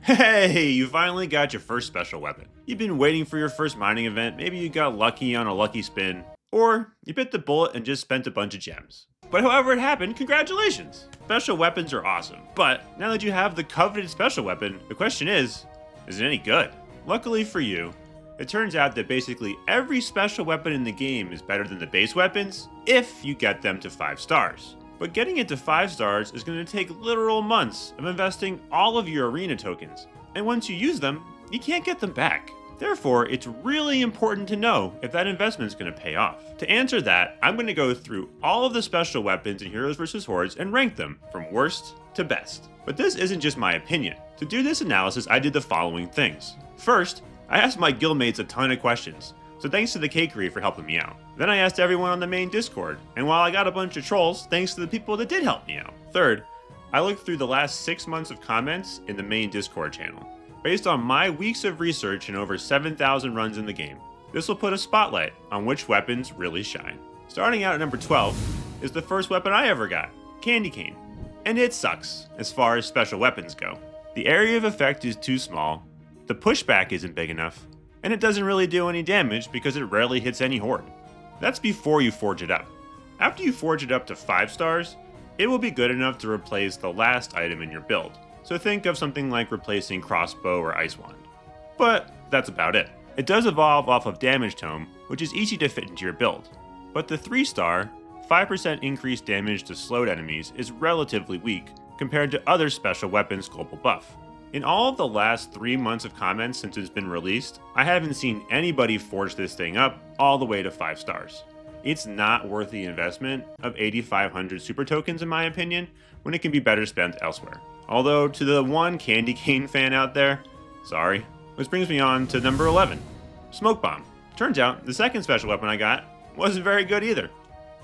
Hey, you finally got your first special weapon. You've been waiting for your first mining event, maybe you got lucky on a lucky spin, or you bit the bullet and just spent a bunch of gems. But however it happened, congratulations! Special weapons are awesome, but now that you have the coveted special weapon, the question is it any good? Luckily for you, it turns out that basically every special weapon in the game is better than the base weapons if you get them to 5 stars. But getting it to 5 stars is going to take literal months of investing all of your arena tokens, and once you use them, you can't get them back. Therefore, it's really important to know if that investment is going to pay off. To answer that, I'm going to go through all of the special weapons in Heroes vs Hordes and rank them from worst to best. But this isn't just my opinion. To do this analysis, I did the following things. First, I asked my guildmates a ton of questions, so thanks to the Cakery for helping me out. Then I asked everyone on the main Discord, and while I got a bunch of trolls, thanks to the people that did help me out. Third, I looked through the last 6 months of comments in the main Discord channel. Based on my weeks of research and over 7,000 runs in the game, this will put a spotlight on which weapons really shine. Starting out at number 12 is the first weapon I ever got, Candy Cane. And it sucks, as far as special weapons go. The area of effect is too small, the pushback isn't big enough, and it doesn't really do any damage because it rarely hits any horde. That's before you forge it up. After you forge it up to 5 stars, it will be good enough to replace the last item in your build. So think of something like replacing crossbow or ice wand. But that's about it. It does evolve off of damage tome, which is easy to fit into your build. But the 3 star, 5% increased damage to slowed enemies is relatively weak compared to other special weapons global buff. In all of the last 3 months of comments since it's been released, I haven't seen anybody forge this thing up all the way to 5 stars. It's not worth the investment of 8,500 super tokens in my opinion, when it can be better spent elsewhere. Although to the one Candy Cane fan out there, sorry. Which brings me on to number 11, Smoke Bomb. Turns out the second special weapon I got wasn't very good either,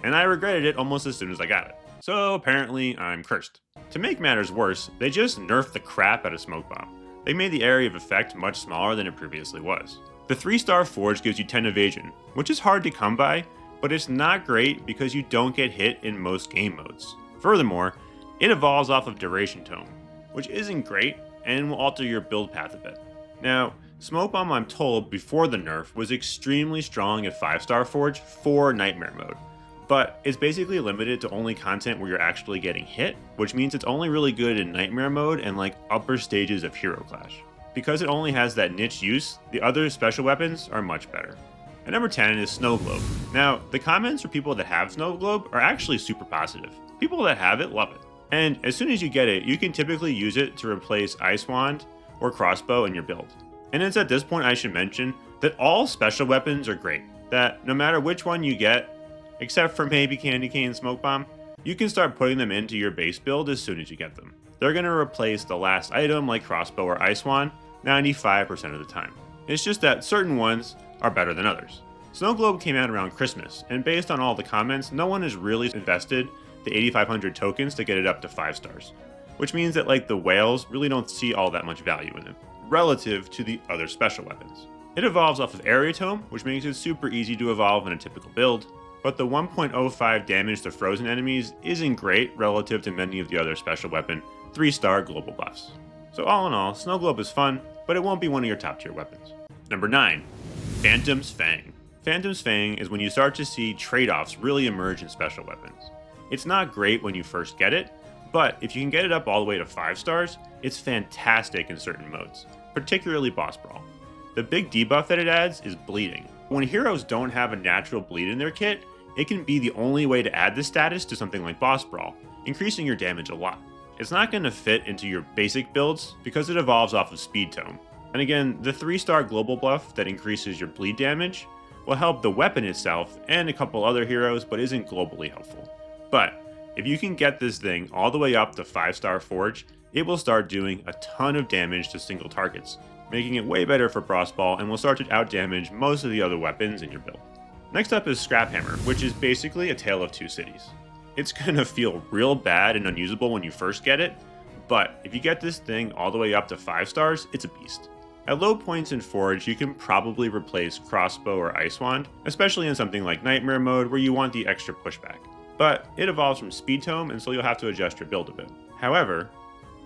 and I regretted it almost as soon as I got it. So apparently I'm cursed. To make matters worse, they just nerfed the crap out of Smoke Bomb. They made the area of effect much smaller than it previously was. The 3-star Forge gives you 10 evasion, which is hard to come by, but it's not great because you don't get hit in most game modes. Furthermore, it evolves off of Duration Tome, which isn't great and will alter your build path a bit. Now, Smoke Bomb, I'm told, before the nerf was extremely strong at 5-star Forge for Nightmare mode, but it's basically limited to only content where you're actually getting hit, which means it's only really good in Nightmare mode and like upper stages of Hero Clash. Because it only has that niche use, the other special weapons are much better. At number 10 is Snow Globe. Now, the comments for people that have Snow Globe are actually super positive. People that have it love it. And as soon as you get it, you can typically use it to replace Ice Wand or Crossbow in your build. And it's at this point I should mention that all special weapons are great, that no matter which one you get, except for maybe Candy Cane and Smoke Bomb, you can start putting them into your base build as soon as you get them. They're going to replace the last item like Crossbow or Ice Wand 95% of the time. It's just that certain ones are better than others. Snow Globe came out around Christmas, and based on all the comments, no one has really invested the 8,500 tokens to get it up to 5 stars. Which means that like the whales really don't see all that much value in it, relative to the other special weapons. It evolves off of Area Tome, which makes it super easy to evolve in a typical build, but the 1.05 damage to frozen enemies isn't great relative to many of the other special weapon 3-star global buffs. So all in all, Snow Globe is fun, but it won't be one of your top tier weapons. Number 9, Phantom's Fang. Phantom's Fang is when you start to see trade-offs really emerge in special weapons. It's not great when you first get it, but if you can get it up all the way to 5 stars, it's fantastic in certain modes, particularly Boss Brawl. The big debuff that it adds is bleeding. When heroes don't have a natural bleed in their kit, it can be the only way to add this status to something like Boss Brawl, increasing your damage a lot. It's not going to fit into your basic builds because it evolves off of Speed Tome. And again, the 3-star global buff that increases your bleed damage will help the weapon itself and a couple other heroes, but isn't globally helpful. But if you can get this thing all the way up to 5-star Forge, it will start doing a ton of damage to single targets, making it way better for Boss Brawl and will start to outdamage most of the other weapons in your build. Next up is Scrap Hammer, which is basically a Tale of Two Cities. It's gonna feel real bad and unusable when you first get it, but if you get this thing all the way up to 5 stars, it's a beast. At low points in Forge, you can probably replace Crossbow or Ice Wand, especially in something like Nightmare mode where you want the extra pushback. But it evolves from Speed Tome, and so you'll have to adjust your build a bit. However,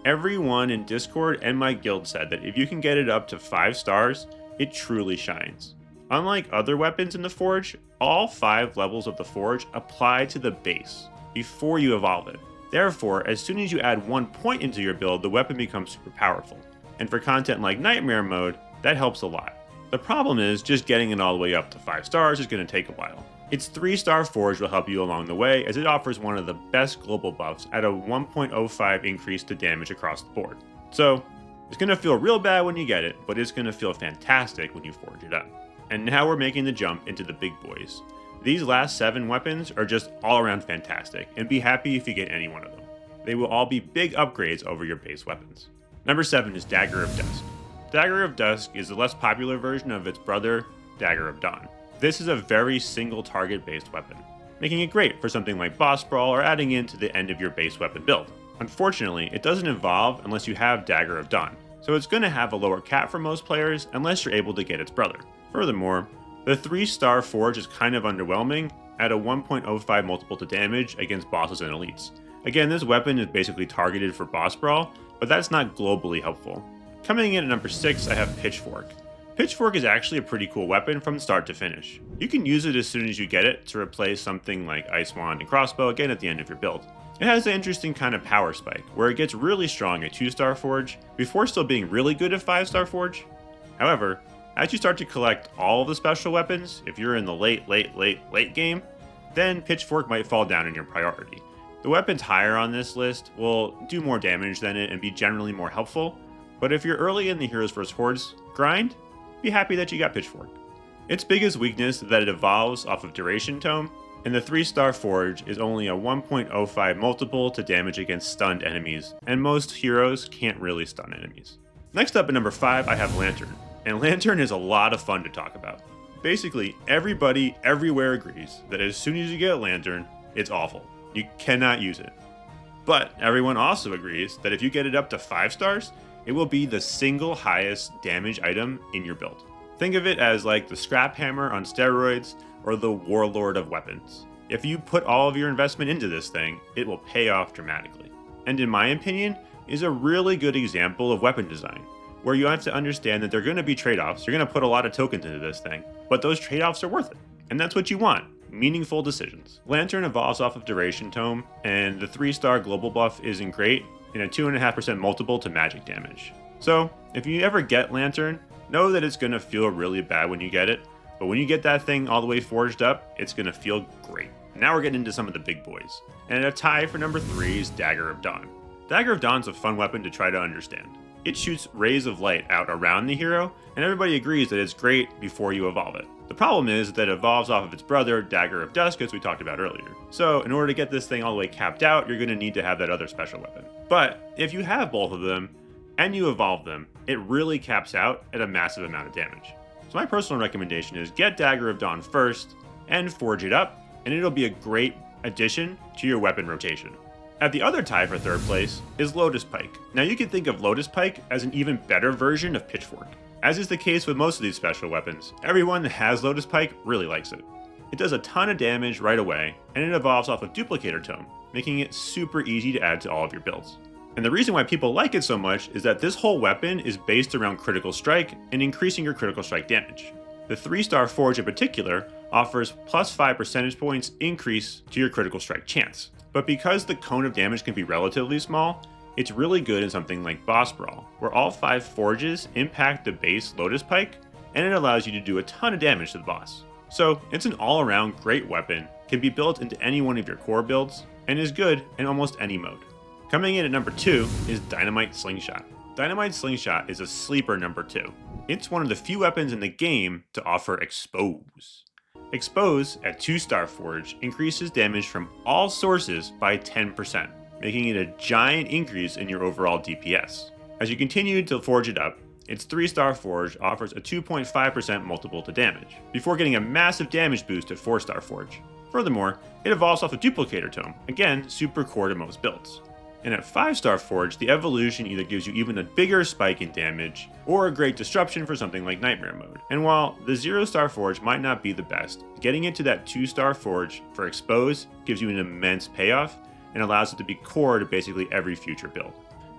Everyone in Discord and my guild said that if you can get it up to 5 stars, it truly shines. Unlike other weapons in the Forge, all 5 levels of the Forge apply to the base before you evolve it. Therefore, as soon as you add 1 point into your build, the weapon becomes super powerful. And for content like Nightmare Mode, that helps a lot. The problem is, just getting it all the way up to 5 stars is going to take a while. Its 3-star Forge will help you along the way, as it offers one of the best global buffs at a 1.05 increase to damage across the board. So, it's going to feel real bad when you get it, but it's going to feel fantastic when you forge it up. And now we're making the jump into the big boys. These last 7 weapons are just all around fantastic, and be happy if you get any one of them. They will all be big upgrades over your base weapons. Number 7 is Dagger of Dusk. Dagger of Dusk is the less popular version of its brother, Dagger of Dawn. This is a very single target based weapon, making it great for something like boss brawl or adding in to the end of your base weapon build. Unfortunately, it doesn't evolve unless you have Dagger of Dawn, so it's going to have a lower cap for most players unless you're able to get its brother. Furthermore, the 3-star Forge is kind of underwhelming at a 1.05 multiple to damage against bosses and elites. Again, this weapon is basically targeted for boss brawl, but that's not globally helpful. Coming in at number 6, I have Pitchfork. Pitchfork is actually a pretty cool weapon from start to finish. You can use it as soon as you get it to replace something like Ice Wand and Crossbow again at the end of your build. It has an interesting kind of power spike, where it gets really strong at 2-star Forge, before still being really good at 5-star Forge. However, as you start to collect all of the special weapons, if you're in the late game, then Pitchfork might fall down in your priority. The weapons higher on this list will do more damage than it and be generally more helpful, but if you're early in the Heroes vs Hordes grind, be happy that you got Pitchfork. Its biggest weakness is that it evolves off of Duration Tome, and the 3-star Forge is only a 1.05 multiple to damage against stunned enemies, and most heroes can't really stun enemies. Next up at number 5, I have Lantern, and Lantern is a lot of fun to talk about. Basically, everybody everywhere agrees that as soon as you get Lantern, it's awful. You cannot use it. But everyone also agrees that if you get it up to 5 stars, it will be the single highest damage item in your build. Think of it as like the Scrap Hammer on steroids or the Warlord of weapons. If you put all of your investment into this thing, it will pay off dramatically. And in my opinion, is a really good example of weapon design, where you have to understand that there are going to be trade-offs. You're going to put a lot of tokens into this thing, but those trade-offs are worth it. And that's what you want. Meaningful decisions. Lantern evolves off of Duration Tome, and the 3-star global buff isn't great, in a 2.5% multiple to magic damage. So, if you ever get Lantern, know that it's going to feel really bad when you get it, but when you get that thing all the way forged up, it's going to feel great. Now we're getting into some of the big boys. And a tie for number 3 is Dagger of Dawn. Dagger of Dawn's a fun weapon to try to understand. It shoots rays of light out around the hero, and everybody agrees that it's great before you evolve it. The problem is that it evolves off of its brother, Dagger of Dusk, as we talked about earlier. So in order to get this thing all the way capped out, you're going to need to have that other special weapon. But if you have both of them, and you evolve them, it really caps out at a massive amount of damage. So my personal recommendation is get Dagger of Dawn first, and forge it up, and it'll be a great addition to your weapon rotation. At the other tie for 3rd place is Lotus Pike. Now you can think of Lotus Pike as an even better version of Pitchfork. As is the case with most of these special weapons, everyone that has Lotus Pike really likes it. It does a ton of damage right away, and it evolves off of Duplicator Tome, making it super easy to add to all of your builds. And the reason why people like it so much is that this whole weapon is based around critical strike and increasing your critical strike damage. The 3-star Forge in particular offers plus 5 percentage points increase to your critical strike chance. But because the cone of damage can be relatively small, it's really good in something like Boss Brawl, where all 5 forges impact the base Lotus Pike, and it allows you to do a ton of damage to the boss. So it's an all-around great weapon, can be built into any one of your core builds, and is good in almost any mode. Coming in at number 2 is Dynamite Slingshot. Dynamite Slingshot is a sleeper number 2. It's one of the few weapons in the game to offer Expose. Expose at 2-star Forge increases damage from all sources by 10%, making it a giant increase in your overall DPS. As you continue to forge it up, its 3-star Forge offers a 2.5% multiple to damage, before getting a massive damage boost at 4-star Forge. Furthermore, it evolves off a Duplicator Tome, again super core to most builds. And at 5-star Forge, the evolution either gives you even a bigger spike in damage, or a great disruption for something like Nightmare Mode. And while the 0-star Forge might not be the best, getting into that 2-star Forge for Expose gives you an immense payoff, and allows it to be core to basically every future build.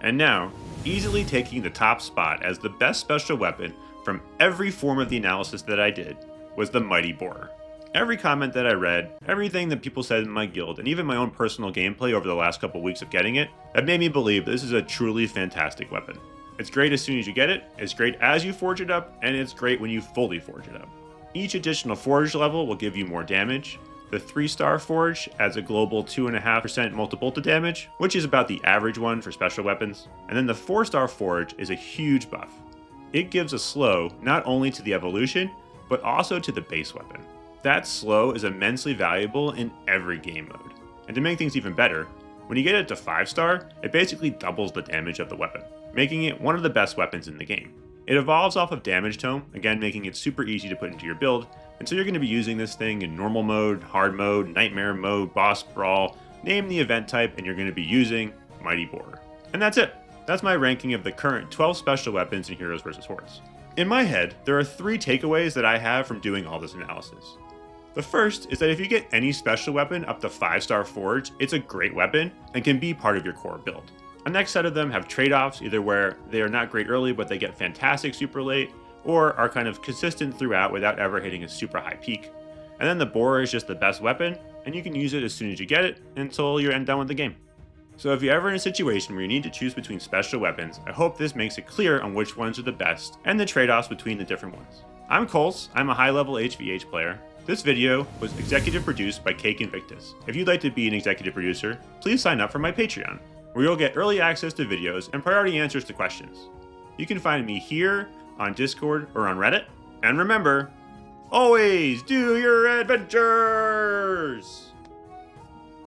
And now, easily taking the top spot as the best special weapon from every form of the analysis that I did was the Mighty Borer. Every comment that I read, everything that people said in my guild, and even my own personal gameplay over the last couple weeks of getting it, have made me believe this is a truly fantastic weapon. It's great as soon as you get it, it's great as you forge it up, and it's great when you fully forge it up. Each additional forge level will give you more damage. The 3-star forge adds a global 2.5% multi-bolted damage, which is about the average one for special weapons. And then the 4-star forge is a huge buff. It gives a slow not only to the evolution, but also to the base weapon. That slow is immensely valuable in every game mode. And to make things even better, when you get it to 5-star, it basically doubles the damage of the weapon, making it one of the best weapons in the game. It evolves off of Damage Tome, again making it super easy to put into your build, and so you're going to be using this thing in normal mode, hard mode, nightmare mode, boss brawl, name the event type, and you're going to be using Mighty Borer. And that's it. That's my ranking of the current 12 special weapons in Heroes vs. Hordes. In my head, there are 3 takeaways that I have from doing all this analysis. The first is that if you get any special weapon up to 5-star forge, it's a great weapon and can be part of your core build. A next set of them have trade-offs, either where they are not great early but they get fantastic super late, or are kind of consistent throughout without ever hitting a super high peak. And then the Borer is just the best weapon, and you can use it as soon as you get it until you're done with the game. So if you're ever in a situation where you need to choose between special weapons, I hope this makes it clear on which ones are the best and the trade-offs between the different ones. I'm Coles, I'm a high-level HvH player. This video was executive produced by Cake Invictus. If you'd like to be an executive producer, please sign up for my Patreon, where you'll get early access to videos and priority answers to questions. You can find me here, on Discord, or on Reddit. And remember, always do your adventures!